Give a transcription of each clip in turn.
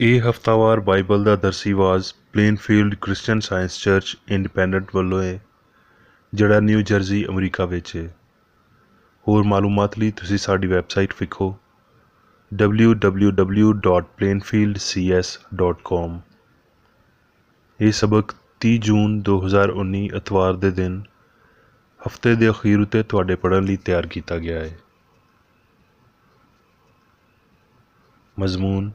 ਇਹ ਹਫ਼ਤਾਵਾਰ ਬਾਈਬਲ ਦਾ ਦਰਸੀ ਆਵਾਜ਼ ਪਲੇਨਫੀਲਡ Christian science church independent ਵੱਲੋਂ ਹੈ, ਜਿਹੜਾ ਨਿਊ ਜਰਜ਼ੀ ਅਮਰੀਕਾ ਵਿੱਚ ਹੈ। ਹੋਰ ਮਾਲੂਮਾਤ ਲਈ ਤੁਸੀਂ ਸਾਡੀ ਵੈਬਸਾਈਟ ਵੇਖੋ www.plainfieldcs.com। ਇਹ ਸਬਕ 30 ਜੂਨ 2019 ਐਤਵਾਰ ਦੇ ਦਿਨ ਹਫ਼ਤੇ ਦੇ ਅਖੀਰ ਉੱਤੇ ਤੁਹਾਡੇ ਪੜ੍ਹਨ ਲਈ ਤਿਆਰ ਕੀਤਾ ਗਿਆ ਹੈ। ਮਜ਼ਮੂਨ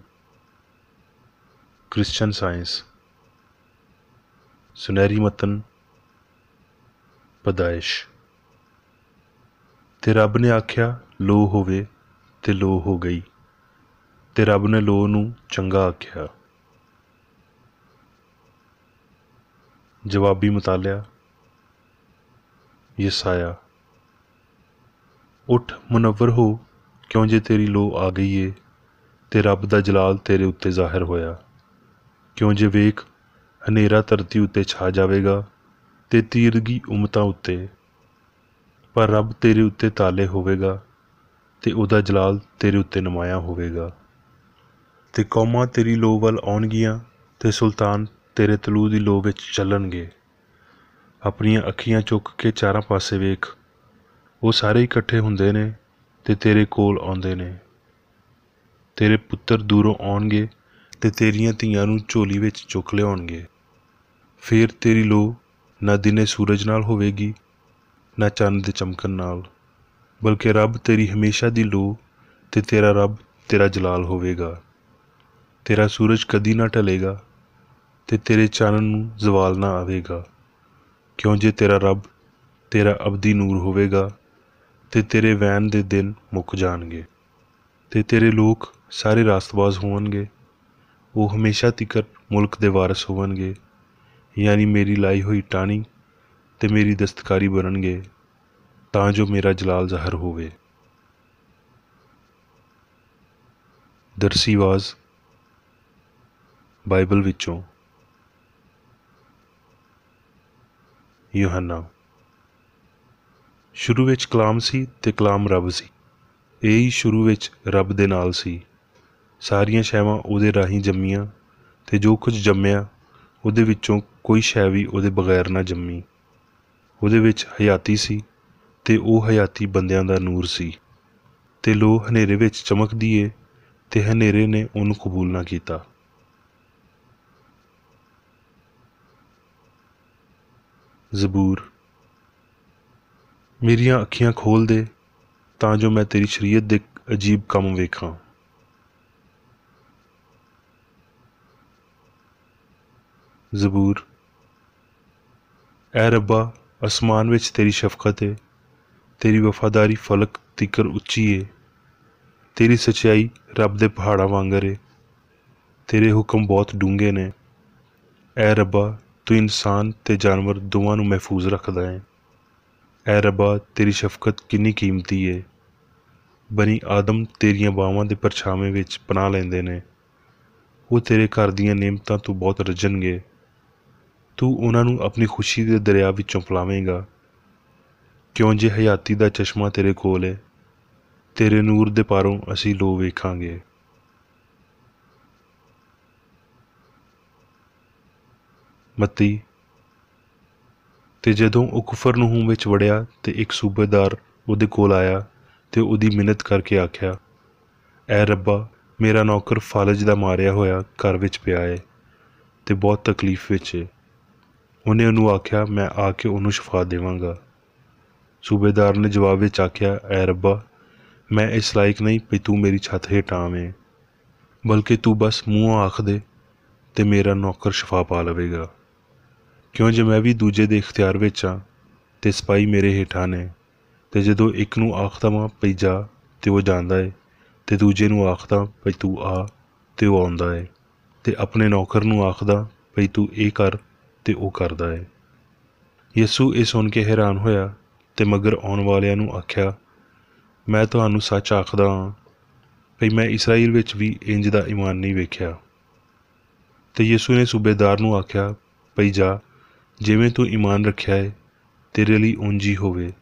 ਕ੍ਰਿਸਚੀਅਨ ਸਾਇੰਸ। ਸੁਨਹਿਰੀ ਮਤਨ ਪਦਾਇਸ਼। ਤੇ ਰੱਬ ਨੇ ਆਖਿਆ ਲੋ ਹੋਵੇ, ਤੇ ਲੋ ਹੋ ਗਈ। ਤੇ ਰੱਬ ਨੇ ਲੋ ਨੂੰ ਚੰਗਾ ਆਖਿਆ। ਜਵਾਬੀ ਮੁਤਾਲਿਆ। ਯਸਾਇਆ। ਉੱਠ ਮੁਨੱਵਰ ਹੋ, ਕਿਉਂ ਜੇ ਤੇਰੀ ਲੋ ਆ ਗਈ ਏ, ਤੇ ਰੱਬ ਦਾ ਜਲਾਲ ਤੇਰੇ ਉੱਤੇ ਜ਼ਾਹਿਰ ਹੋਇਆ। ਕਿਉਂ ਜੇ ਵੇਖ, ਹਨੇਰਾ ਧਰਤੀ ਉੱਤੇ ਛਾ ਜਾਵੇਗਾ, ਤੇ ਤੀਰਗੀ ਉਮਤਾਂ ਉੱਤੇ। ਪਰ ਰੱਬ ਤੇਰੇ ਉੱਤੇ ਤਾਲੇ ਹੋਵੇਗਾ, ਤੇ ਉਹਦਾ ਜਲਾਲ ਤੇਰੇ ਉੱਤੇ ਨਮਾਇਆ ਹੋਵੇਗਾ। ਤੇ ਕੌਮਾਂ ਤੇਰੀ ਲੋ ਵੱਲ ਆਉਣਗੀਆਂ, ਤੇ ਸੁਲਤਾਨ ਤੇਰੇ ਤਲੂ ਦੀ ਲੋ ਵਿੱਚ ਚੱਲਣਗੇ। ਆਪਣੀਆਂ ਅੱਖੀਆਂ ਚੁੱਕ ਕੇ ਚਾਰਾਂ ਪਾਸੇ ਵੇਖ, ਉਹ ਸਾਰੇ ਇਕੱਠੇ ਹੁੰਦੇ ਨੇ ਤੇ ਤੇਰੇ ਕੋਲ ਆਉਂਦੇ ਨੇ। ਤੇਰੇ ਪੁੱਤਰ ਦੂਰੋਂ ਆਉਣਗੇ ਤੇ ਤੇਰੀਆਂ ਧੀਆਂ ਨੂੰ ਝੋਲੀ ਵਿੱਚ ਚੁੱਕ ਲਿਆਉਣਗੇ। ਫੇਰ ਤੇਰੀ ਲੋ ਨਾ ਦਿਨੇ ਸੂਰਜ ਨਾਲ ਹੋਵੇਗੀ, ਨਾ ਚੰਨ ਦੇ ਚਮਕਣ ਨਾਲ, ਬਲਕਿ ਰੱਬ ਤੇਰੀ ਹਮੇਸ਼ਾ ਦੀ ਲੋ ਤੇ ਤੇਰਾ ਰੱਬ ਤੇਰਾ ਜਲਾਲ ਹੋਵੇਗਾ। ਤੇਰਾ ਸੂਰਜ ਕਦੀ ਨਾ ਢਲੇਗਾ, ਤੇ ਤੇਰੇ ਚੰਨ ਨੂੰ ਜ਼ਵਾਲ ਨਾ ਆਵੇਗਾ। ਕਿਉਂ ਜੇ ਤੇਰਾ ਰੱਬ ਤੇਰਾ ਅਬਦੀ ਨੂਰ ਹੋਵੇਗਾ, ਤੇ ਤੇਰੇ ਵੈਨ ਦੇ ਦਿਨ ਮੁੱਕ ਜਾਣਗੇ। ਤੇ ਤੇਰੇ ਲੋਕ ਸਾਰੇ ਰਾਸਤਬਾਜ਼ ਹੋਣਗੇ। ਉਹ ਹਮੇਸ਼ਾ ਤਿਕਰ ਮੁਲਕ ਦੇ ਵਾਰਸ ਹੋਣਗੇ, ਯਾਨੀ ਮੇਰੀ ਲਾਈ ਹੋਈ ਟਾਹਣੀ ਤੇ ਮੇਰੀ ਦਸਤਕਾਰੀ ਬਣਨਗੇ, ਤਾਂ ਜੋ ਮੇਰਾ ਜਲਾਲ ਜ਼ਾਹਰ ਹੋਵੇ। ਦਰਸੀ ਆਵਾਜ਼ ਬਾਈਬਲ ਵਿੱਚੋਂ। ਯੂਹੰਨਾ। ਸ਼ੁਰੂ ਵਿੱਚ ਕਲਾਮ ਸੀ, ਤੇ ਕਲਾਮ ਰੱਬ ਸੀ। ਇਹ ਹੀ ਸ਼ੁਰੂ ਵਿੱਚ ਰੱਬ ਦੇ ਨਾਲ ਸੀ। ਸਾਰੀਆਂ ਸ਼ੈਵਾਂ ਉਹਦੇ ਰਾਹੀਂ ਜੰਮੀਆਂ, ਤੇ ਜੋ ਕੁਝ ਜੰਮਿਆ ਉਹਦੇ ਵਿੱਚੋਂ ਕੋਈ ਸ਼ੈ ਵੀ ਉਹਦੇ ਬਗੈਰ ਨਾ ਜੰਮੀ। ਉਹਦੇ ਵਿੱਚ ਹਯਾਤੀ ਸੀ, ਤੇ ਉਹ ਹਯਾਤੀ ਬੰਦਿਆਂ ਦਾ ਨੂਰ ਸੀ। ਤੇ ਲੋ ਹਨੇਰੇ ਵਿੱਚ ਚਮਕਦੀ ਏ, ਤੇ ਹਨੇਰੇ ਨੇ ਉਹਨੂੰ ਕਬੂਲ ਨਾ ਕੀਤਾ। ਜ਼ਬੂਰ। ਮੇਰੀਆਂ ਅੱਖੀਆਂ ਖੋਲ੍ਹ ਦੇ, ਤਾਂ ਜੋ ਮੈਂ ਤੇਰੀ ਸ਼ਰੀਅਤ ਦੇ ਅਜੀਬ ਕੰਮ ਵੇਖਾਂ। ਜ਼ਬੂਰ। ਐ ਰੱਬਾ, ਅਸਮਾਨ ਵਿੱਚ ਤੇਰੀ ਸ਼ਫਕਤ ਏ, ਤੇਰੀ ਵਫਾਦਾਰੀ ਫਲਕ ਤਿਕਰ ਉੱਚੀ ਏ। ਤੇਰੀ ਸੱਚਾਈ ਰੱਬ ਦੇ ਪਹਾੜਾਂ ਵਾਂਗਰ ਏ, ਤੇਰੇ ਹੁਕਮ ਬਹੁਤ ਡੂੰਘੇ ਨੇ। ਐ ਰੱਬਾ, ਤੂੰ ਇਨਸਾਨ ਤੇ ਜਾਨਵਰ ਦੋਵਾਂ ਨੂੰ ਮਹਿਫੂਜ਼ ਰੱਖਦਾ ਹੈ। ਐ ਰੱਬਾ, ਤੇਰੀ ਸ਼ਫਕਤ ਕਿੰਨੀ ਕੀਮਤੀ ਏ। ਬਨੀ ਆਦਮ ਤੇਰੀਆਂ ਬਾਹਾਂ ਦੇ ਪਰਛਾਵੇਂ ਵਿੱਚ ਪਨਾਹ ਲੈਂਦੇ ਨੇ। ਉਹ ਤੇਰੇ ਘਰ ਦੀਆਂ ਨੇਮਤਾਂ ਤੋਂ ਬਹੁਤ ਰੱਜਣਗੇ। ਤੂੰ ਉਹਨਾਂ ਨੂੰ ਆਪਣੀ ਖੁਸ਼ੀ ਦੇ ਦਰਿਆ ਵਿੱਚੋਂ ਪਿਲਾਵੇਂਗਾ। ਕਿਉਂ ਜੇ ਹਯਾਤੀ ਦਾ ਚਸ਼ਮਾ ਤੇਰੇ ਕੋਲ ਹੈ, ਤੇਰੇ ਨੂਰ ਦੇ ਪਾਰੋਂ ਅਸੀਂ ਲੋ ਵੇਖਾਂਗੇ। ਮੱਤੀ। ਤੇ ਜਦੋਂ ਉਹ ਕੁਫਰਨਹੂਮ ਵਿੱਚ ਵੜਿਆ, ਤੇ ਇੱਕ ਸੂਬੇਦਾਰ ਉਹਦੇ ਕੋਲ ਆਇਆ, ਤੇ ਉਹਦੀ ਮਿੰਨਤ ਕਰਕੇ ਆਖਿਆ, ਐ ਰੱਬਾ, ਮੇਰਾ ਨੌਕਰ ਫਾਲਜ ਦਾ ਮਾਰਿਆ ਹੋਇਆ ਘਰ ਵਿੱਚ ਪਿਆ ਏ, ਤੇ ਬਹੁਤ ਤਕਲੀਫ ਵਿੱਚ ਏ। ਉਹਨੇ ਉਹਨੂੰ ਆਖਿਆ, ਮੈਂ ਆ ਕੇ ਉਹਨੂੰ ਸ਼ਿਫਾ ਦੇਵਾਂਗਾ। ਸੂਬੇਦਾਰ ਨੇ ਜਵਾਬ ਵਿੱਚ ਆਖਿਆ, ਐ ਰੱਬਾ, ਮੈਂ ਇਸ ਲਾਇਕ ਨਹੀਂ ਵੀ ਤੂੰ ਮੇਰੀ ਛੱਤ ਹੇਠ ਆਵੇਂ, ਬਲਕਿ ਤੂੰ ਬਸ ਮੂੰਹੋਂ ਆਖ ਦੇ, ਤੇ ਮੇਰਾ ਨੌਕਰ ਸ਼ਿਫਾ ਪਾ ਲਵੇਗਾ। ਕਿਉਂ ਜੇ ਮੈਂ ਵੀ ਦੂਜੇ ਦੇ ਇਖਤਿਆਰ ਵਿੱਚ ਹਾਂ, ਤੇ ਸਿਪਾਹੀ ਮੇਰੇ ਹੇਠਾਂ ਨੇ। ਤੇ ਜਦੋਂ ਇੱਕ ਨੂੰ ਆਖਦਾ ਵਾਂ ਪਈ ਜਾ, ਤੇ ਉਹ ਜਾਂਦਾ ਏ, ਤੇ ਦੂਜੇ ਨੂੰ ਆਖਦਾ ਪਈ ਤੂੰ ਆ, ਤੇ ਉਹ ਆਉਂਦਾ ਏ, ਤੇ ਆਪਣੇ ਨੌਕਰ ਨੂੰ ਆਖਦਾ ਪਈ ਤੂੰ ਇਹ ਕਰ, ਤੇ ਉਹ ਕਰਦਾ ਏ। ਯਿਸੂ ਇਹ ਸੁਣ ਕੇ ਹੈਰਾਨ ਹੋਇਆ, ਤੇ ਮਗਰ ਆਉਣ ਵਾਲਿਆਂ ਨੂੰ ਆਖਿਆ, ਮੈਂ ਤੁਹਾਨੂੰ ਸੱਚ ਆਖਦਾ ਹਾਂ ਭਈ ਮੈਂ ਇਸਰਾਈਲ ਵਿੱਚ ਵੀ ਇੰਜ ਦਾ ਈਮਾਨ ਨਹੀਂ ਵੇਖਿਆ। ਤੇ ਯਿਸੂ ਨੇ ਸੂਬੇਦਾਰ ਨੂੰ ਆਖਿਆ, ਭਈ ਜਾ, ਜਿਵੇਂ ਤੂੰ ਈਮਾਨ ਰੱਖਿਆ ਏ, ਤੇਰੇ ਲਈ ਉਂਝ ਹੀ ਹੋਵੇ।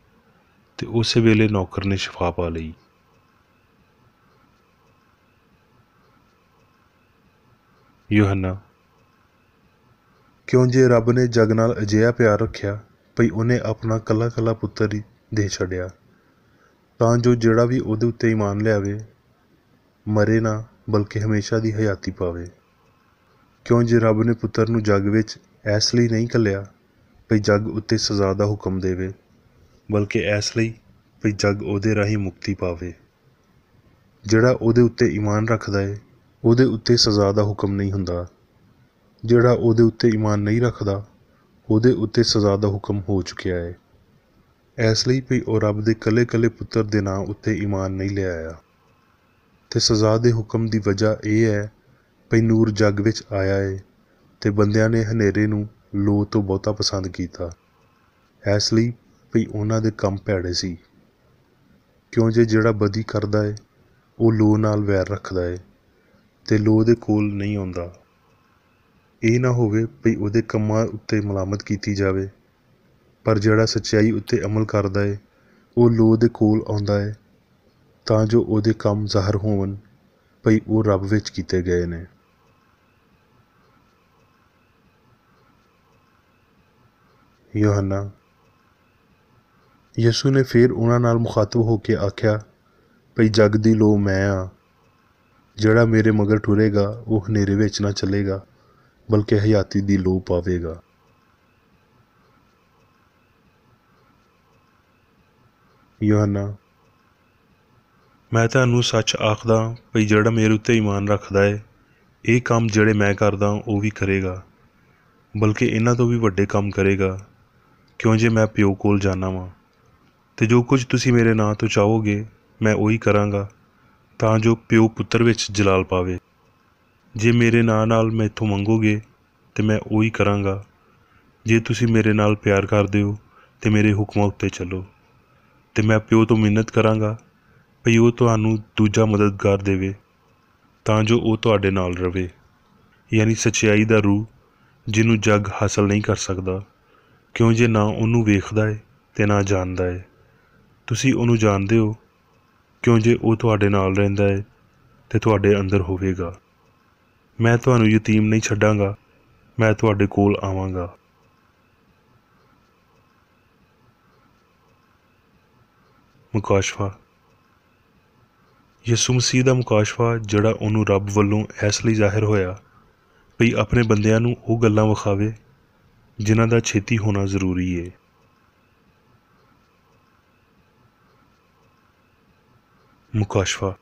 ਤੇ ਉਸੇ ਵੇਲੇ ਨੌਕਰ ਨੇ ਸ਼ਿਫਾ ਪਾ ਲਈ। यूहन्ना, क्यों जे रब ने जग नाल अजिहा प्यार रखिया भई उन्हें अपना कला कला पुत्तर ही दे छड्डिया, तां जो जिहड़ा भी उहदे उत्ते ईमान लियावे मरे ना बल्कि हमेशा दी हयाती पावे। क्यों जे रब ने पुत्तर नूं जग विच इसलिए नहीं घल्लिया भई जग उत्ते सज़ा दा हुक्म देवे, बल्कि इसलिए भई जग उहदे राहीं मुक्ति पावे। जिहड़ा उहदे उत्ते ईमान रखदा है उहदे उत्ते सज़ा दा हुक्म नहीं हुंदा, जिहड़ा उहदे उत्ते ईमान नहीं रखदा उहदे उत्ते सज़ा दा हुक्म हो चुकिया है। इसलिए भई वह रब दे कले कले पुत्तर दे नां उत्ते ईमान नहीं लिआया। ते सज़ा दे हुक्म दी वजह यह है भई नूर जग विच आया है ते बंदियां ने हनेरे नूं लो तो बहुता पसंद कीता, इसलिए भई उन्हां दे कम भैड़े सी। क्यों जे जिहड़ा बदी करदा है वो लो नाल वैर रखदा है ते लो दे कोल नहीं आउंदा, ਇਹ ना होवे भई उहदे कम्मां उत्ते मलामत कीती जावे, पर जिहड़ा सच्चाई उत्ते अमल करदा है वो लो दे कोल आउंदा है तां जो उहदे कम ज़ाहिर होवन भई वो रब विच कीते गए ने। यूहन्ना, यसू ने फिर उन्हां नाल मुखातब होके आख्या भई जग दी लो मैं हाँ, जिहड़ा मेरे मगर टुरेगा वो हनेरे विच ना चलेगा बल्कि हयाती दी लो पावेगा। यूहन्ना, मैं तुहानूं सच आखदा भई जिहड़ा मेरे उत्ते ईमान रखदा है ये काम जिहड़े मैं करदा वो भी करेगा, बल्कि इन्हां तो भी वड्डे काम करेगा, क्यों जे मैं प्यो कोल जाना वां। ते जो कुछ तुसीं मेरे नां तो चाहोगे मैं उही करांगा तां जो प्यो पुत्तर विच जलाल पावे। जे मेरे नां नाल मैथों मंगोगे ते मैं उही करांगा। जे तुसीं मेरे नाल प्यार करदे हो ते मेरे हुक्मां उत्ते चलो ते मैं प्यो तो मिन्नत करांगा भई वो तुहानूं दूजा मददगार देवे तां जो वो तुहाडे नाल रवे, यानी सच्चाई दा रूह जिन्हूं जग हासल नहीं कर सकदा, क्यों जे ना उहनूं वेखदा है ते ना जानदा है। तुसीं उहनूं जाणदे हो क्यों जे वो तुहाडे नाल रहिंदा है ते तुहाडे अंदर होवेगा। मैं तुहानूं यतीम नहीं छड्डांगा, मैं तुहाडे कोल आवांगा। मुकाशफा, यसू मसीह दा मुकाशफा जिहड़ा उहनूं रब वल्लों इसलिए ज़ाहिर होया भई अपने बंदियां नूं वो गल्लां विखावे जिन्हां दा छेती होना जरूरी है। मुकाशफा,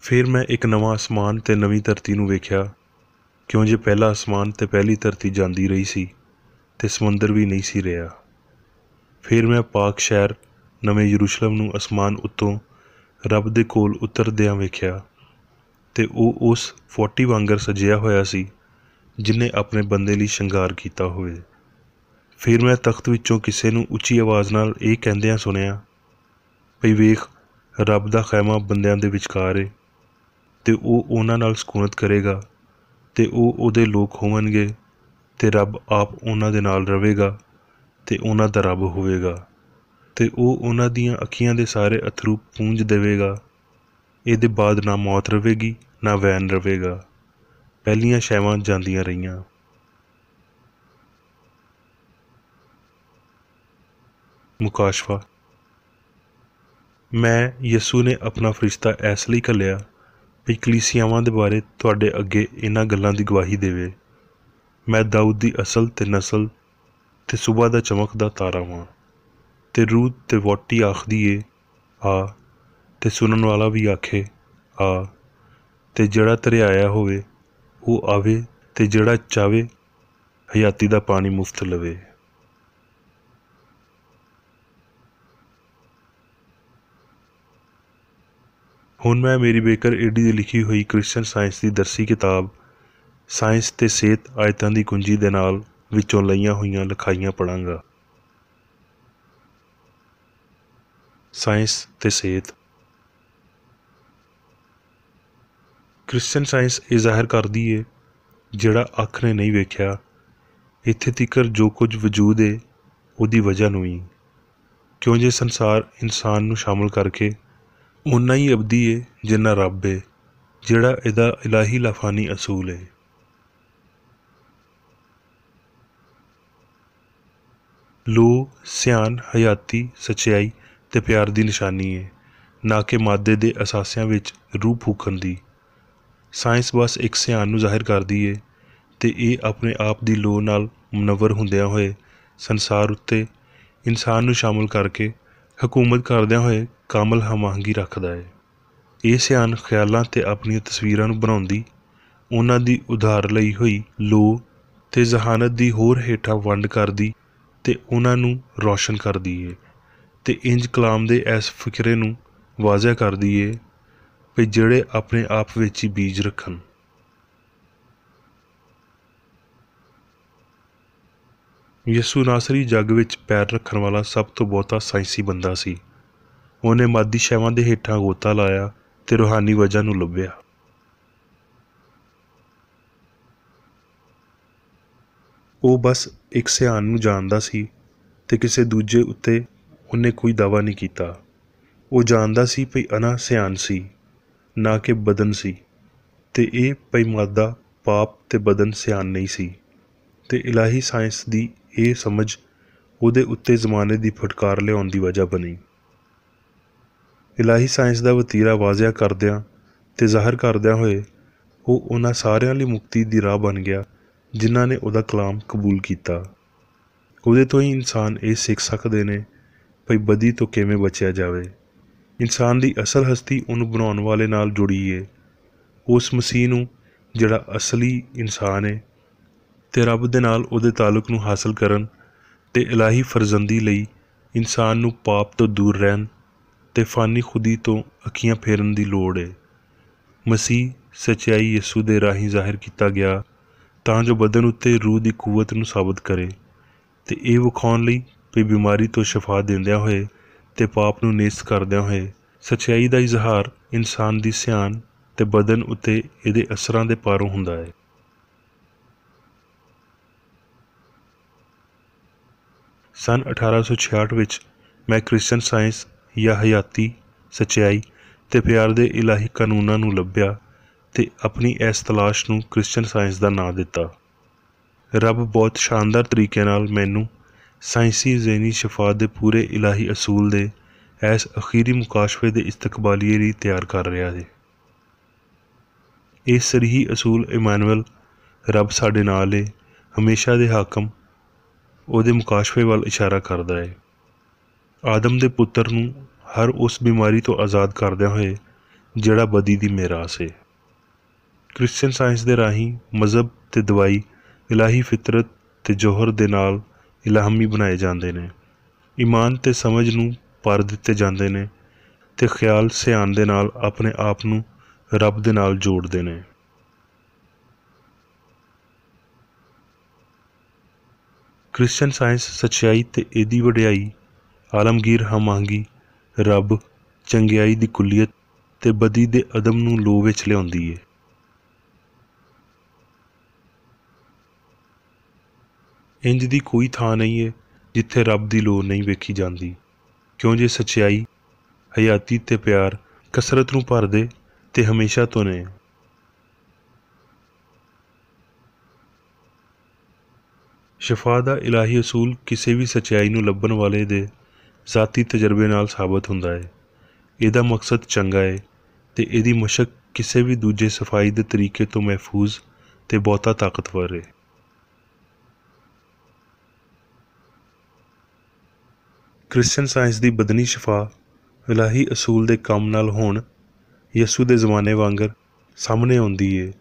फिर मैं एक नवां आसमान ते नवीं धरती नूं वेख्या, क्यों जे पहला आसमान ते पहली धरती जांदी रही सी ते समुंदर भी नहीं सी रहा। फिर मैं पाक शहर नवें यरूशलेम नूं आसमान उत्तों रब दे कोल उतरदियां वेख्या ते ਉਹ उस फोटी वांगर सजिया होया सी जिन्हें अपने बंदे ਲਈ ਸ਼ਿੰਗਾਰ ਕੀਤਾ ਹੋਵੇ। फिर मैं तख्त विचों किसे नूं ਉੱਚੀ आवाज़ नाल ਇਹ ਕਹਿੰਦਿਆਂ सुनिया भई वेख रब दा खैमा बंदियां दे विचकार है ते ਉਹ ਉਹਨਾਂ ਨਾਲ ਸਕੂਨਤ ਕਰੇਗਾ ते ਉਹ ਉਹਦੇ ਲੋਕ ਹੋਵਣਗੇ ਤੇ ਰੱਬ ਆਪ ਉਹਨਾਂ ਦੇ ਨਾਲ ਰਵੇਗਾ ਤੇ ਉਹਨਾਂ ਦਾ ਰੱਬ ਹੋਵੇਗਾ ਤੇ ਉਹ ਉਹਨਾਂ ਦੀਆਂ ਅੱਖੀਆਂ ਦੇ ਸਾਰੇ ਅਥਰੂ ਪੂੰਝ ਦੇਵੇਗਾ। ਇਹਦੇ ਬਾਅਦ ਨਾ ਮੌਤ ਰਵੇਗੀ ਨਾ ਵੈਨ ਰਵੇਗਾ, ਪਹਿਲੀਆਂ ਸ਼ੈਵਾਂ ਜਾਂਦੀਆਂ ਰਹੀਆਂ। ਮੁਕਾਸ਼ਫਾ, ਮੈਂ ਯਸੂ ਨੇ ਆਪਣਾ ਫਰਿਸ਼ਤਾ ਇਸ ਲਈ ਘੱਲਿਆ ਵੀ ਕਲੀਸਿਆਵਾਂ ਦੇ ਬਾਰੇ ਤੁਹਾਡੇ ਅੱਗੇ ਇਹਨਾਂ ਗੱਲਾਂ ਦੀ ਗਵਾਹੀ ਦੇਵੇ। ਮੈਂ ਦਾਊਦ ਦੀ ਅਸਲ ਤੇ ਨਸਲ ਤੇ ਸੁਬਾ ਦਾ ਚਮਕਦਾ ਤਾਰਾ ਵਾਂ ਤੇ ਰੂਹ ਤੇ ਵੋਟੀ ਆਖਦੀ ਏ ਆ ਤੇ ਸੁਣਨ ਵਾਲਾ ਵੀ ਆਖੇ ਆ ਤੇ ਜਿਹੜਾ ਧਰਿਆਇਆ ਹੋਵੇ ਉਹ ਆਵੇ ਤੇ ਜਿਹੜਾ ਚਾਹਵੇ ਹਯਾਤੀ ਦਾ ਪਾਣੀ ਮੁਫਤ ਲਵੇ। ਹੁਣ ਮੈਂ ਮੇਰੀ ਬੇਕਰ ਏਡੀ ਦੀ ਲਿਖੀ ਹੋਈ ਕ੍ਰਿਸਚਨ ਸਾਇੰਸ ਦੀ ਦਰਸੀ ਕਿਤਾਬ ਸਾਇੰਸ ਤੇ ਸਿਹਤ ਆਇਤਾਂ ਦੀ ਕੁੰਜੀ ਦੇ ਨਾਲ ਵਿੱਚੋਂ ਲਈਆਂ ਹੋਈਆਂ ਲਿਖਾਈਆਂ ਪੜ੍ਹਾਂਗਾ। ਸਾਇੰਸ ਤੇ ਸਿਹਤ। ਕ੍ਰਿਸਚਨ ਸਾਇੰਸ ਇਹ ਜ਼ਾਹਿਰ ਕਰਦੀ ਏ ਜਿਹੜਾ ਅੱਖ ਨੇ ਨਹੀਂ ਵੇਖਿਆ ਇੱਥੇ ਤੀਕਰ ਜੋ ਕੁਝ ਵਜੂਦ ਏ ਉਹਦੀ ਵਜ੍ਹਾ ਨੂੰ ਹੀ, ਕਿਉਂ ਜੇ ਸੰਸਾਰ ਇਨਸਾਨ ਨੂੰ ਸ਼ਾਮਲ ਕਰਕੇ ਓਨਾ ਹੀ ਅਬਦੀ ਏ ਜਿੰਨਾ ਰੱਬ ਏ ਜਿਹੜਾ ਇਹਦਾ ਇਲਾਹੀ ਲਾਫਾਨੀ ਅਸੂਲ ਹੈ। ਲੋਹ ਸਿਆਣ, ਹਯਾਤੀ, ਸੱਚਾਈ ਤੇ ਪਿਆਰ ਦੀ ਨਿਸ਼ਾਨੀ ਹੈ, ਨਾ ਕਿ ਮਾਦੇ ਦੇ ਅਸਾਸਿਆਂ ਵਿੱਚ ਰੂਹ ਫੂਕਣ ਦੀ। ਸਾਇੰਸ ਬਸ ਇੱਕ ਸਿਆਣ ਨੂੰ ਜ਼ਾਹਿਰ ਕਰਦੀ ਹੈ ਅਤੇ ਇਹ ਆਪਣੇ ਆਪ ਦੀ ਲੋਹ ਨਾਲ ਮੁਨੱਵਰ ਹੁੰਦਿਆਂ ਹੋਏ ਸੰਸਾਰ ਉੱਤੇ ਇਨਸਾਨ ਨੂੰ ਸ਼ਾਮਲ ਕਰਕੇ ਹਕੂਮਤ ਕਰਦਿਆਂ ਹੋਏ ਕਾਮਲ ਹਮਾਹੰਗੀ ਰੱਖਦਾ ਹੈ। ਇਹ ਸਿਆਣ ਖਿਆਲਾਂ ਅਤੇ ਆਪਣੀਆਂ ਤਸਵੀਰਾਂ ਨੂੰ ਬਣਾਉਂਦੀ, ਉਹਨਾਂ ਦੀ ਉਧਾਰ ਲਈ ਹੋਈ ਲੋਹ ਅਤੇ ਜ਼ਹਾਨਤ ਦੀ ਹੋਰ ਹੇਠਾਂ ਵੰਡ ਕਰਦੀ ਅਤੇ ਉਹਨਾਂ ਨੂੰ ਰੌਸ਼ਨ ਕਰਦੀ ਹੈ ਅਤੇ ਇੰਜ ਕਲਾਮ ਦੇ ਇਸ ਫਿਕਰੇ ਨੂੰ ਵਾਜ਼ਿਆ ਕਰਦੀ ਹੈ ਵੀ ਜਿਹੜੇ ਆਪਣੇ ਆਪ ਵਿੱਚ ਹੀ ਬੀਜ ਰੱਖਣ। ਯਿਸੂ ਨਾਸਰੀ ਜੱਗ ਵਿੱਚ ਪੈਰ ਰੱਖਣ ਵਾਲਾ ਸਭ ਤੋਂ ਬਹੁਤਾ ਸਾਇੰਸੀ ਬੰਦਾ ਸੀ। ਉਹਨੇ ਮਾਦੀ ਸ਼ੈਵਾਂ ਦੇ ਹੇਠਾਂ ਗੋਤਾ ਲਾਇਆ ਅਤੇ ਰੂਹਾਨੀ ਵਜ੍ਹਾ ਨੂੰ ਲੱਭਿਆ। ਉਹ ਬਸ ਇੱਕ ਸਿਆਣ ਨੂੰ ਜਾਣਦਾ ਸੀ ਅਤੇ ਕਿਸੇ ਦੂਜੇ ਉੱਤੇ ਉਹਨੇ ਕੋਈ ਦਾਅਵਾ ਨਹੀਂ ਕੀਤਾ। ਉਹ ਜਾਣਦਾ ਸੀ ਭਈ ਅਨਾ ਸਿਆਣ ਸੀ, ਨਾ ਕਿ ਬਦਨ ਸੀ, ਅਤੇ ਇਹ ਭਈ ਮਾਦਾ ਪਾਪ ਅਤੇ ਬਦਨ ਸਿਆਣ ਨਹੀਂ ਸੀ। ਅਤੇ ਇਲਾਹੀ ਸਾਇੰਸ ਦੀ ਇਹ ਸਮਝ ਉਹਦੇ ਉੱਤੇ ਜ਼ਮਾਨੇ ਦੀ ਫਟਕਾਰ ਲਿਆਉਣ ਦੀ ਵਜ੍ਹਾ ਬਣੀ। ਇਲਾਹੀ ਸਾਇੰਸ ਦਾ ਵਤੀਰਾ ਵਾਜ਼ਿਆ ਕਰਦਿਆਂ ਅਤੇ ਜ਼ਾਹਰ ਕਰਦਿਆਂ ਹੋਏ ਉਹ ਉਹਨਾਂ ਸਾਰਿਆਂ ਲਈ ਮੁਕਤੀ ਦੀ ਰਾਹ ਬਣ ਗਿਆ ਜਿਨ੍ਹਾਂ ਨੇ ਉਹਦਾ ਕਲਾਮ ਕਬੂਲ ਕੀਤਾ। ਉਹਦੇ ਤੋਂ ਹੀ ਇਨਸਾਨ ਇਹ ਸਿੱਖ ਸਕਦੇ ਨੇ ਭਈ ਬਦੀ ਤੋਂ ਕਿਵੇਂ ਬਚਿਆ ਜਾਵੇ। ਇਨਸਾਨ ਦੀ ਅਸਲ ਹਸਤੀ ਉਹਨੂੰ ਬਣਾਉਣ ਵਾਲੇ ਨਾਲ ਜੁੜੀ ਹੈ, ਉਸ ਮਸੀਹ ਨੂੰ ਜਿਹੜਾ ਅਸਲੀ ਇਨਸਾਨ ਹੈ, ਅਤੇ ਰੱਬ ਦੇ ਨਾਲ ਉਹਦੇ ਤਾਲੁਕ ਨੂੰ ਹਾਸਲ ਕਰਨ ਅਤੇ ਇਲਾਹੀ ਫਰਜ਼ੰਦੀ ਲਈ ਇਨਸਾਨ ਨੂੰ ਪਾਪ ਤੋਂ ਦੂਰ ਰਹਿਣ ਅਤੇ ਫਾਨੀ ਖੁਦੀ ਤੋਂ ਅੱਖੀਆਂ ਫੇਰਨ ਦੀ ਲੋੜ ਹੈ। ਮਸੀਹ ਸੱਚਾਈ ਯਿਸੂ ਦੇ ਰਾਹੀਂ ਜ਼ਾਹਿਰ ਕੀਤਾ ਗਿਆ ਤਾਂ ਜੋ ਬਦਨ ਉੱਤੇ ਰੂਹ ਦੀ ਕੂਵਤ ਨੂੰ ਸਾਬਤ ਕਰੇ ਅਤੇ ਇਹ ਵਿਖਾਉਣ ਲਈ ਵੀ ਬਿਮਾਰੀ ਤੋਂ ਸ਼ਿਫਾ ਦਿੰਦਿਆਂ ਹੋਏ ਅਤੇ ਪਾਪ ਨੂੰ ਨੇਸਤ ਕਰਦਿਆਂ ਹੋਏ ਸੱਚਾਈ ਦਾ ਇਜ਼ਹਾਰ ਇਨਸਾਨ ਦੀ ਸਿਆਣ ਅਤੇ ਬਦਨ ਉੱਤੇ ਇਹਦੇ ਅਸਰਾਂ ਦੇ ਪਾਰੋਂ ਹੁੰਦਾ ਹੈ। ਸੰਨ 1866 ਵਿੱਚ ਮੈਂ ਕ੍ਰਿਸਚਨ ਸਾਇੰਸ ਜਾਂ ਹਯਾਤੀ, ਸੱਚਾਈ ਅਤੇ ਪਿਆਰ ਦੇ ਇਲਾਹੀ ਕਾਨੂੰਨਾਂ ਨੂੰ ਲੱਭਿਆ ਅਤੇ ਆਪਣੀ ਇਸ ਤਲਾਸ਼ ਨੂੰ ਕ੍ਰਿਸਚਨ ਸਾਇੰਸ ਦਾ ਨਾਂ ਦਿੱਤਾ। ਰੱਬ ਬਹੁਤ ਸ਼ਾਨਦਾਰ ਤਰੀਕੇ ਨਾਲ ਮੈਨੂੰ ਸਾਇੰਸੀ ਜ਼ਹਿਨੀ ਸ਼ਿਫਾ ਦੇ ਪੂਰੇ ਇਲਾਹੀ ਅਸੂਲ ਦੇ ਇਸ ਅਖੀਰੀ ਮੁਕਾਸ਼ਫੇ ਦੇ ਇਸਤਕਬਾਲੀਏ ਲਈ ਤਿਆਰ ਕਰ ਰਿਹਾ ਹੈ। ਇਹ ਸਰੀਹੀ ਅਸੂਲ ਇਮਾਨੁਅਲ, ਰੱਬ ਸਾਡੇ ਨਾਲ ਹੈ, ਹਮੇਸ਼ਾ ਦੇ ਹਾਕਮ, ਉਹਦੇ ਮੁਕਾਸ਼ਫੇ ਵੱਲ ਇਸ਼ਾਰਾ ਕਰਦਾ ਹੈ। ਆਦਮ ਦੇ ਪੁੱਤਰ ਨੂੰ ਹਰ ਉਸ ਬਿਮਾਰੀ ਤੋਂ ਆਜ਼ਾਦ ਕਰਦਿਆਂ ਹੋਏ ਜਿਹੜਾ ਬਦੀ ਦੀ ਮਿਰਾਸ ਹੈ। ਕ੍ਰਿਸਚਨ ਸਾਇੰਸ ਦੇ ਰਾਹੀਂ ਮਜ਼ਹਬ ਅਤੇ ਦਵਾਈ ਇਲਾਹੀ ਫਿਤਰਤ ਅਤੇ ਜੋਹਰ ਦੇ ਨਾਲ ਇਲਾਹਮੀ ਬਣਾਏ ਜਾਂਦੇ ਨੇ, ਈਮਾਨ ਅਤੇ ਸਮਝ ਨੂੰ ਭਰ ਦਿੱਤੇ ਜਾਂਦੇ ਨੇ ਅਤੇ ਖਿਆਲ ਸਿਆਣ ਦੇ ਨਾਲ ਆਪਣੇ ਆਪ ਨੂੰ ਰੱਬ ਦੇ ਨਾਲ ਜੋੜਦੇ ਨੇ। ਕ੍ਰਿਸਚਨ ਸਾਇੰਸ ਸੱਚਾਈ ਅਤੇ ਇਹਦੀ ਵਡਿਆਈ, ਆਲਮਗੀਰ ਹਮਾਹੰਗੀ, ਰੱਬ, ਚੰਗਿਆਈ ਦੀ ਕੁਲੀਅਤ ਅਤੇ ਬਦੀ ਦੇ ਅਦਮ ਨੂੰ ਲੋਹ ਵਿੱਚ ਲਿਆਉਂਦੀ ਹੈ। ਇੰਜ ਦੀ ਕੋਈ ਥਾਂ ਨਹੀਂ ਹੈ ਜਿੱਥੇ ਰੱਬ ਦੀ ਲੋੜ ਨਹੀਂ ਵੇਖੀ ਜਾਂਦੀ, ਕਿਉਂ ਜੇ ਸੱਚਾਈ, ਹਯਾਤੀ ਅਤੇ ਪਿਆਰ ਕਸਰਤ ਨੂੰ ਭਰਦੇ ਅਤੇ ਹਮੇਸ਼ਾ ਤੋਂ ਨੇ। ਸ਼ਿਫਾ ਦਾ ਇਲਾਹੀ ਅਸੂਲ ਕਿਸੇ ਵੀ ਸੱਚਾਈ ਨੂੰ ਲੱਭਣ ਵਾਲੇ ਦੇ ਜ਼ਾਤੀ ਤਜਰਬੇ ਨਾਲ ਸਾਬਤ ਹੁੰਦਾ ਹੈ। ਇਹਦਾ ਮਕਸਦ ਚੰਗਾ ਹੈ ਅਤੇ ਇਹਦੀ ਮਸ਼ਕ ਕਿਸੇ ਵੀ ਦੂਜੇ ਸਫਾਈ ਦੇ ਤਰੀਕੇ ਤੋਂ ਮਹਿਫੂਜ਼ ਅਤੇ ਬਹੁਤਾ ਤਾਕਤਵਰ ਹੈ। ਕ੍ਰਿਸਚਨ ਸਾਇੰਸ ਦੀ ਬਦਨੀ ਸ਼ਿਫਾ ਇਲਾਹੀ ਅਸੂਲ ਦੇ ਕੰਮ ਨਾਲ ਹੋਣ ਯਿਸੂ ਦੇ ਜ਼ਮਾਨੇ ਵਾਂਗਰ ਸਾਹਮਣੇ ਆਉਂਦੀ ਹੈ,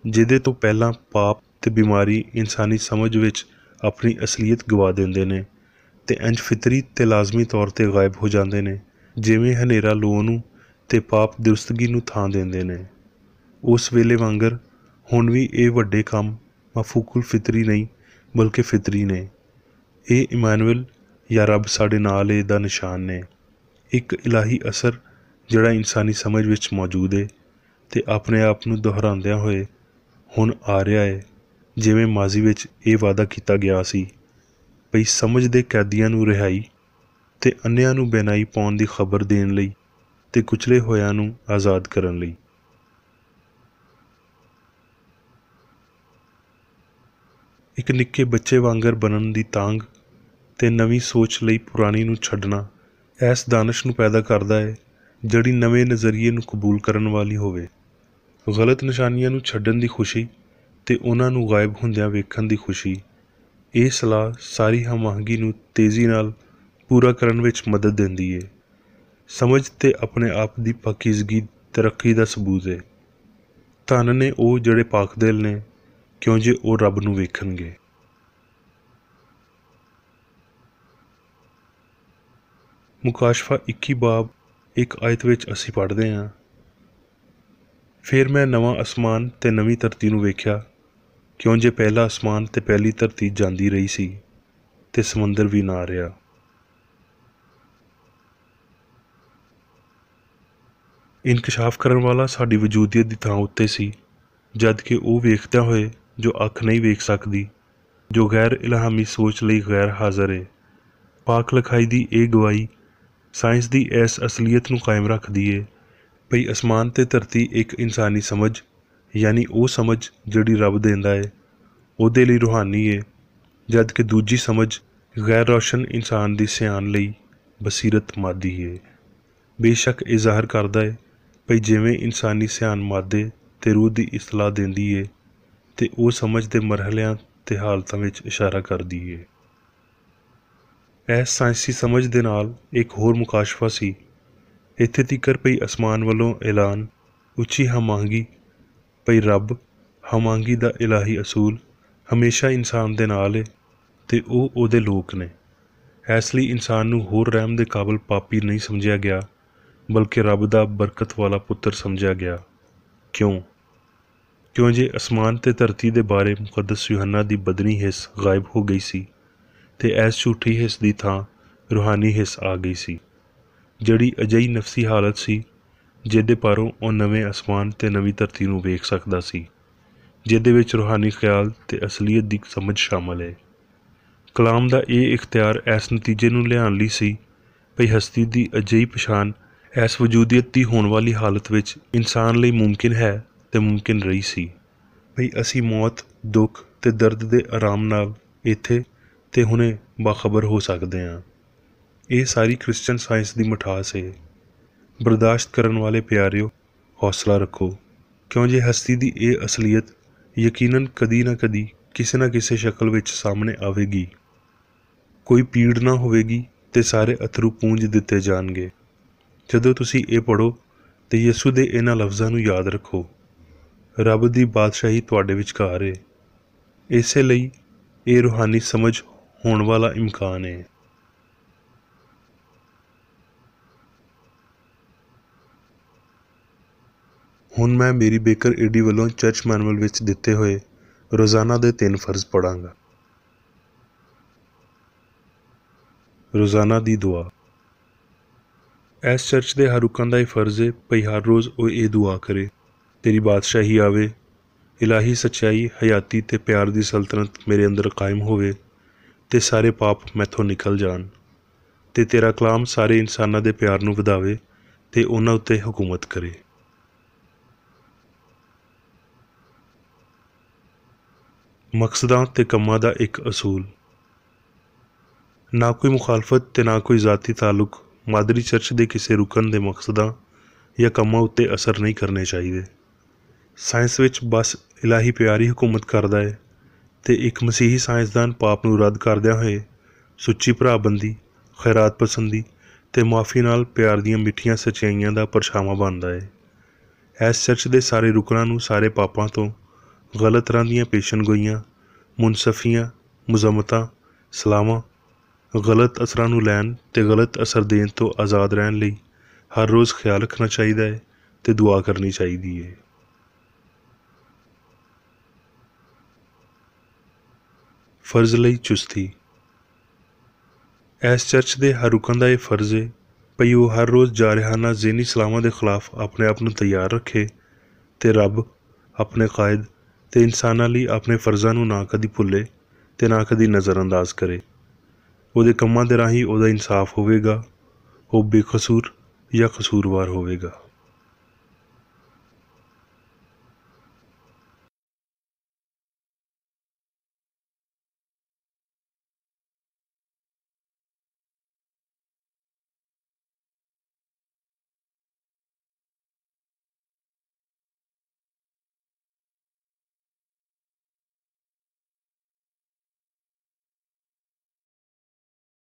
ਜਿਹਦੇ ਤੋਂ ਪਹਿਲਾਂ ਪਾਪ ਅਤੇ ਬਿਮਾਰੀ ਇਨਸਾਨੀ ਸਮਝ ਵਿੱਚ ਆਪਣੀ ਅਸਲੀਅਤ ਗਵਾ ਦਿੰਦੇ ਨੇ ਅਤੇ ਇੰਜ ਫਿਤਰੀ ਅਤੇ ਲਾਜ਼ਮੀ ਤੌਰ 'ਤੇ ਗਾਇਬ ਹੋ ਜਾਂਦੇ ਨੇ ਜਿਵੇਂ ਹਨੇਰਾ ਲੋਹ ਨੂੰ ਅਤੇ ਪਾਪ ਦਰੁਸਤਗੀ ਨੂੰ ਥਾਂ ਦਿੰਦੇ ਨੇ। ਉਸ ਵੇਲੇ ਵਾਂਗਰ ਹੁਣ ਵੀ ਇਹ ਵੱਡੇ ਕੰਮ ਮਫੂਕੁਲ ਫਿਤਰੀ ਨਹੀਂ ਬਲਕਿ ਫਿਤਰੀ ਨੇ। ਇਹ ਇਮਾਨੁਅਲ ਜਾਂ ਰੱਬ ਸਾਡੇ ਨਾਲ ਹੈ ਦਾ ਨਿਸ਼ਾਨ ਨੇ, ਇੱਕ ਇਲਾਹੀ ਅਸਰ ਜਿਹੜਾ ਇਨਸਾਨੀ ਸਮਝ ਵਿੱਚ ਮੌਜੂਦ ਹੈ ਅਤੇ ਆਪਣੇ ਆਪ ਨੂੰ ਦੁਹਰਾਉਂਦਿਆਂ ਹੋਏ ਹੁਣ ਆ ਰਿਹਾ ਹੈ, ਜਿਵੇਂ ਮਾਜ਼ੀ ਵਿੱਚ ਇਹ ਵਾਅਦਾ ਕੀਤਾ ਗਿਆ ਸੀ ਭਈ ਸਮਝ ਦੇ ਕੈਦੀਆਂ ਨੂੰ ਰਿਹਾਈ ਅਤੇ ਅੰਨ੍ਹਿਆਂ ਨੂੰ ਬਹਿਨਾਈ ਪਾਉਣ ਦੀ ਖਬਰ ਦੇਣ ਲਈ ਅਤੇ ਕੁਚਲੇ ਹੋਇਆਂ ਨੂੰ ਆਜ਼ਾਦ ਕਰਨ ਲਈ। ਇੱਕ ਨਿੱਕੇ ਬੱਚੇ ਵਾਂਗਰ ਬਣਨ ਦੀ ਤਾਂਘ ਤੇ ਨਵੀਂ ਸੋਚ ਲਈ ਪੁਰਾਣੀ ਨੂੰ ਛੱਡਣਾ ਐਸ ਦਾਨਸ਼ ਨੂੰ ਪੈਦਾ ਕਰਦਾ ਹੈ ਜਿਹੜੀ ਨਵੇਂ ਨਜ਼ਰੀਏ ਨੂੰ ਕਬੂਲ ਕਰਨ ਵਾਲੀ ਹੋਵੇ। ਗਲਤ ਨਿਸ਼ਾਨੀਆਂ ਨੂੰ ਛੱਡਣ ਦੀ ਖੁਸ਼ੀ ਤੇ ਉਹਨਾਂ ਨੂੰ ਗਾਇਬ ਹੁੰਦਿਆਂ ਵੇਖਣ ਦੀ ਖੁਸ਼ੀ। ਇਹ ਸਲਾਹ ਸਾਰੀ ਹਮਾਹੰਗੀ ਨੂੰ ਤੇਜ਼ੀ ਨਾਲ ਪੂਰਾ ਕਰਨ ਵਿੱਚ ਮਦਦ ਦਿੰਦੀ ਹੈ। ਸਮਝ ਤੇ ਆਪਣੇ ਆਪ ਦੀ ਪਾਕੀਜ਼ਗੀ ਤਰੱਕੀ ਦਾ ਸਬੂਤ ਹੈ। ਧਨ ਨੇ ਉਹ ਜਿਹੜੇ ਪਾਕ ਦਿਲ ਨੇ, ਕਿਉਂ ਜੇ ਉਹ ਰੱਬ ਨੂੰ ਵੇਖਣਗੇ। ਮੁਕਾਸ਼ਫਾ 21 ਬਾਬ 1 ਆਇਤ ਵਿੱਚ ਅਸੀਂ ਪੜ੍ਹਦੇ ਹਾਂ, ਫਿਰ ਮੈਂ ਨਵਾਂ ਅਸਮਾਨ ਤੇ ਨਵੀਂ ਧਰਤੀ ਨੂੰ ਵੇਖਿਆ, ਕਿਉਂ ਜੇ ਪਹਿਲਾ ਅਸਮਾਨ ਤੇ ਪਹਿਲੀ ਧਰਤੀ ਜਾਂਦੀ ਰਹੀ ਸੀ ਤੇ ਸਮੁੰਦਰ ਵੀ ਨਾ ਰਿਹਾ। ਇਨਕਸ਼ਾਫ ਕਰਨ ਵਾਲਾ ਸਾਡੀ ਵਜੂਦੀਅਤ ਦੀ ਥਾਂ ਉੱਤੇ ਸੀ, ਜਦ ਕਿ ਉਹ ਵੇਖਦਿਆਂ ਹੋਏ ਜੋ ਅੱਖ ਨਹੀਂ ਵੇਖ ਸਕਦੀ, ਜੋ ਗੈਰ ਇਲਹਾਮੀ ਸੋਚ ਲਈ ਗੈਰ ਹਾਜ਼ਰ ਹੈ। ਪਾਕ ਲਿਖਾਈ ਦੀ ਇਹ ਗਵਾਹੀ ਸਾਇੰਸ ਦੀ ਇਸ ਅਸਲੀਅਤ ਨੂੰ ਕਾਇਮ ਰੱਖਦੀ ਹੈ ਭਈ ਅਸਮਾਨ ਤੇ ਧਰਤੀ ਇੱਕ ਇਨਸਾਨੀ ਸਮਝ, ਯਾਨੀ ਉਹ ਸਮਝ ਜਿਹੜੀ ਰੱਬ ਦਿੰਦਾ ਹੈ, ਉਹਦੇ ਲਈ ਰੂਹਾਨੀ ਹੈ, ਜਦ ਕਿ ਦੂਜੀ ਸਮਝ ਗੈਰ ਰੋਸ਼ਨ ਇਨਸਾਨ ਦੀ ਸਿਆਣ ਲਈ ਬਸੀਰਤ ਮਾਦੀ ਹੈ। ਬੇਸ਼ੱਕ ਇਹ ਜ਼ਾਹਰ ਕਰਦਾ ਹੈ ਭਈ ਜਿਵੇਂ ਇਨਸਾਨੀ ਸਿਆਣ ਮਾਦੇ ਤੇ ਰੂਹ ਦੀ ਇਤਲਾਹ ਦਿੰਦੀ ਹੈ ਤੇ ਉਹ ਸਮਝ ਦੇ ਮਰਹਲਿਆਂ ਤੇ ਹਾਲਤਾਂ ਵਿੱਚ ਇਸ਼ਾਰਾ ਕਰਦੀ ਹੈ। ਇਸ ਸਾਇੰਸੀ ਸਮਝ ਦੇ ਨਾਲ ਇੱਕ ਹੋਰ ਮੁਕਾਸ਼ਫਾ ਸੀ, ਇੱਥੇ ਤੀਕਰ ਭਈ ਅਸਮਾਨ ਵੱਲੋਂ ਐਲਾਨ ਉੱਚੀ ਹਮਾਹੰਗੀ ਭਈ ਰੱਬ ਹਮਾਹੰਗੀ ਦਾ ਇਲਾਹੀ ਅਸੂਲ ਹਮੇਸ਼ਾ ਇਨਸਾਨ ਦੇ ਨਾਲ ਹੈ ਤੇ ਉਹ ਉਹਦੇ ਲੋਕ ਨੇ। ਇਸ ਲਈ ਇਨਸਾਨ ਨੂੰ ਹੋਰ ਰਹਿਮ ਦੇ ਕਾਬਲ ਪਾਪੀ ਨਹੀਂ ਸਮਝਿਆ ਗਿਆ, ਬਲਕਿ ਰੱਬ ਦਾ ਬਰਕਤ ਵਾਲਾ ਪੁੱਤਰ ਸਮਝਿਆ ਗਿਆ। ਕਿਉਂ ਜੇ ਅਸਮਾਨ ਤੇ ਧਰਤੀ ਦੇ ਬਾਰੇ ਮੁਕੱਦਸ ਯੂਹੰਨਾ ਦੀ ਬਦਨੀ ਹਿੱਸ ਗਾਇਬ ਹੋ ਗਈ ਸੀ ਤੇ ਇਸ ਝੂਠੀ ਹਿੱਸ ਦੀ ਥਾਂ ਰੂਹਾਨੀ ਹਿੱਸ ਆ ਗਈ ਸੀ, ਜਿਹੜੀ ਅਜਿਹੀ ਨਫਸੀ ਹਾਲਤ ਸੀ ਜਿਹਦੇ ਪਾਰੋਂ ਉਹ ਨਵੇਂ ਅਸਮਾਨ ਤੇ ਨਵੀਂ ਧਰਤੀ ਨੂੰ ਵੇਖ ਸਕਦਾ ਸੀ, ਜਿਹਦੇ ਵਿੱਚ ਰੂਹਾਨੀ ਖਿਆਲ ਤੇ ਅਸਲੀਅਤ ਦੀ ਸਮਝ ਸ਼ਾਮਲ ਹੈ। ਕਲਾਮ ਦਾ ਇਹ ਇਖਤਿਆਰ ਇਸ ਨਤੀਜੇ ਨੂੰ ਲਿਆਉਣ ਲਈ ਸੀ ਭਈ ਹਸਤੀ ਦੀ ਅਜਿਹੀ ਪਛਾਣ ਇਸ ਵਜੂਦੀਅਤ ਦੀ ਹੋਣ ਵਾਲੀ ਹਾਲਤ ਵਿੱਚ ਇਨਸਾਨ ਲਈ ਮੁਮਕਿਨ ਹੈ ਤੇ ਮੁਮਕਿਨ ਰਹੀ ਸੀ ਭਈ ਅਸੀਂ ਮੌਤ, ਦੁੱਖ ਤੇ ਦਰਦ ਦੇ ਆਰਾਮ ਨਾਲ ਇੱਥੇ ਤੇ ਹੁਣੇ ਬਾਖਬਰ ਹੋ ਸਕਦੇ ਹਾਂ। ਇਹ ਸਾਰੀ ਕ੍ਰਿਸਚਨ ਸਾਇੰਸ ਦੀ ਮਿਠਾਸ ਹੈ। ਬਰਦਾਸ਼ਤ ਕਰਨ ਵਾਲੇ ਪਿਆਰਿਓ, ਹੌਸਲਾ ਰੱਖੋ, ਕਿਉਂ ਜੇ ਹਸਤੀ ਦੀ ਇਹ ਅਸਲੀਅਤ ਯਕੀਨਨ ਕਦੀ ਨਾ ਕਦੀ ਕਿਸੇ ਨਾ ਕਿਸੇ ਸ਼ਕਲ ਵਿੱਚ ਸਾਹਮਣੇ ਆਵੇਗੀ। ਕੋਈ ਪੀੜ ਨਾ ਹੋਵੇਗੀ ਤੇ ਸਾਰੇ ਅਥਰੂ ਪੂੰਝ ਦਿੱਤੇ ਜਾਣਗੇ। ਜਦੋਂ ਤੁਸੀਂ ਇਹ ਪੜ੍ਹੋ ਤੇ ਯਿਸੂ ਦੇ ਇਹਨਾਂ ਲਫ਼ਜ਼ਾਂ ਨੂੰ ਯਾਦ ਰੱਖੋ, ਰੱਬ ਦੀ ਬਾਦਸ਼ਾਹੀ ਤੁਹਾਡੇ ਵਿਚਕਾਰ ਹੈ। ਇਸੇ ਲਈ ਇਹ ਰੂਹਾਨੀ ਸਮਝ ਹੋਣ ਵਾਲਾ ਇਮਕਾਨ ਹੈ। ਹੁਣ ਮੈਂ ਮੇਰੀ ਬੇਕਰ ਏਡੀ ਵੱਲੋਂ ਚਰਚ ਮੈਨੂਅਲ ਵਿੱਚ ਦਿੱਤੇ ਹੋਏ ਰੋਜ਼ਾਨਾ ਦੇ 3 ਫਰਜ਼ ਪੜ੍ਹਾਂਗਾ। ਰੋਜ਼ਾਨਾ ਦੀ ਦੁਆ। ਇਸ ਚਰਚ ਦੇ ਹਰ ਰੁਕਨ ਦਾ ਇਹ ਫਰਜ਼ ਹੈ ਭਈ ਹਰ ਰੋਜ਼ ਉਹ ਇਹ ਦੁਆ ਕਰੇ, ਤੇਰੀ ਬਾਦਸ਼ਾਹੀ ਆਵੇ, ਇਲਾਹੀ ਸੱਚਾਈ, ਹਯਾਤੀ ਤੇ ਪਿਆਰ ਦੀ ਸਲਤਨਤ ਮੇਰੇ ਅੰਦਰ ਕਾਇਮ ਹੋਵੇ ਤੇ ਸਾਰੇ ਪਾਪ ਮੈਥੋਂ ਨਿਕਲ ਜਾਣ, ਤੇ ਤੇਰਾ ਕਲਾਮ ਸਾਰੇ ਇਨਸਾਨਾਂ ਦੇ ਪਿਆਰ ਨੂੰ ਵਧਾਵੇ ਤੇ ਉਹਨਾਂ ਉੱਤੇ ਹਕੂਮਤ ਕਰੇ। ਮਕਸਦਾਂ ਤੇ ਕੰਮਾਂ ਦਾ ਇੱਕ ਅਸੂਲ। ਨਾ ਕੋਈ ਮੁਖਾਲਫਤ ਤੇ ਨਾ ਕੋਈ ਜ਼ਾਤੀ ਤਾਲੁਕ ਮਾਦਰੀ ਚਰਚ ਦੇ ਕਿਸੇ ਰੁਕਨ ਦੇ ਮਕਸਦਾਂ ਜਾਂ ਕੰਮਾਂ ਉੱਤੇ ਅਸਰ ਨਹੀਂ ਕਰਨੇ ਚਾਹੀਦੇ। ਸਾਇੰਸ ਵਿੱਚ ਬਸ ਇਲਾਹੀ ਪਿਆਰ ਹੀ ਹਕੂਮਤ ਕਰਦਾ ਹੈ ਤੇ ਇੱਕ ਮਸੀਹੀ ਸਾਇੰਸਦਾਨ ਪਾਪ ਨੂੰ ਰੱਦ ਕਰਦਿਆਂ ਹੋਏ ਸੁੱਚੀ ਭਰਾਬੰਦੀ, ਖੈਰਾਤ ਪਸੰਦੀ ਤੇ ਮੁਆਫੀ ਨਾਲ ਪਿਆਰ ਦੀਆਂ ਮਿੱਠੀਆਂ ਸੱਚਾਈਆਂ ਦਾ ਪਰਛਾਵਾਂ ਬਣਦਾ ਹੈ। ਇਸ ਚਰਚ ਦੇ ਸਾਰੇ ਰੁਕਨਾਂ ਨੂੰ ਸਾਰੇ ਪਾਪਾਂ ਤੋਂ, ਗਲਤ ਤਰ੍ਹਾਂ ਦੀਆਂ ਪੇਸ਼ਨਗੋਈਆਂ, ਮੁਨਸਫੀਆਂ, ਮੁਜ਼ਮਤਾਂ, ਸਲਾਹਾਂ, ਗਲਤ ਅਸਰਾਂ ਨੂੰ ਲੈਣ ਤੇ ਗਲਤ ਅਸਰ ਦੇਣ ਤੋਂ ਆਜ਼ਾਦ ਰਹਿਣ ਲਈ ਹਰ ਰੋਜ਼ ਖਿਆਲ ਰੱਖਣਾ ਚਾਹੀਦਾ ਹੈ ਤੇ ਦੁਆ ਕਰਨੀ ਚਾਹੀਦੀ ਹੈ। ਫਰਜ਼ ਲਈ ਚੁਸਤੀ। ਇਸ ਚਰਚ ਦੇ ਹਰ ਰੁਕਨ ਦਾ ਇਹ ਫਰਜ਼ ਹੈ ਭਈ ਉਹ ਹਰ ਰੋਜ਼ ਜਾਰਿਹਾਨਾ ਜ਼ਹਿਨੀ ਸਲਾਹਾਂ ਦੇ ਖਿਲਾਫ ਆਪਣੇ ਆਪ ਨੂੰ ਤਿਆਰ ਰੱਖੇ ਤੇ ਰੱਬ, ਆਪਣੇ ਕਾਇਦ ਤੇ ਇਨਸਾਨਾਂ ਲਈ ਆਪਣੇ ਫਰਜ਼ਾਂ ਨੂੰ ਨਾ ਕਦੀ ਭੁੱਲੇ ਤੇ ਨਾ ਕਦੀ ਨਜ਼ਰਅੰਦਾਜ਼ ਕਰੇ। ਉਹਦੇ ਕੰਮਾਂ ਦੇ ਰਾਹੀਂ ਉਹਦਾ ਇਨਸਾਫ ਹੋਵੇਗਾ, ਉਹ ਬੇਕਸੂਰ ਜਾਂ ਕਸੂਰਵਾਰ ਹੋਵੇਗਾ।